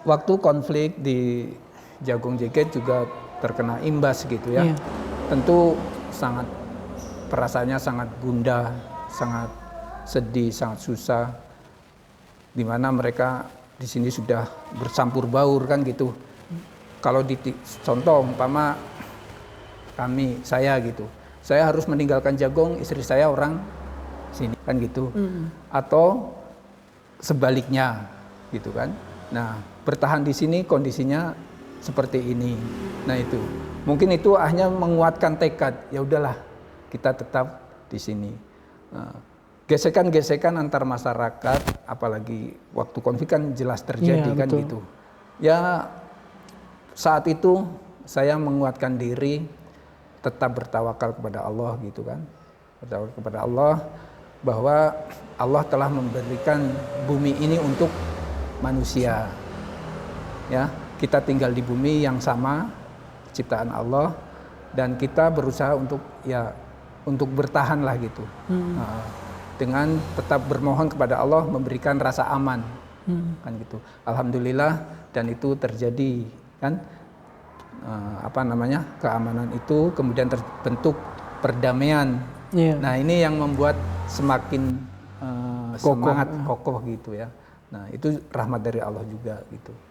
waktu konflik di Jagung JKT juga terkena imbas gitu ya. Iya. Tentu sangat perasaannya sangat gundah, sangat sedih, sangat susah. Di mana mereka di sini sudah bercampur baur kan gitu. Kalau di contoh umpama saya gitu. Saya harus meninggalkan Jagung, istri saya orang sini kan gitu. Atau sebaliknya gitu kan. Nah, bertahan di sini kondisinya seperti ini. Nah, itu. Mungkin itu hanya menguatkan tekad. Ya udahlah, kita tetap di sini. Gesekan-gesekan antar masyarakat, apalagi waktu konflik kan jelas terjadi kan betul. gitu. Ya, saat itu saya menguatkan diri, tetap bertawakal kepada Allah gitu kan. Bertawakal kepada Allah bahwa Allah telah memberikan bumi ini untuk manusia. Ya, kita tinggal di bumi yang sama, ciptaan Allah, dan kita berusaha untuk bertahan lah gitu. Dengan tetap bermohon kepada Allah memberikan rasa aman. Kan gitu. Alhamdulillah, dan itu terjadi kan. Keamanan itu, kemudian terbentuk perdamaian. Nah, ini yang membuat semakin semangat kokoh gitu ya. Nah, itu rahmat dari Allah juga gitu.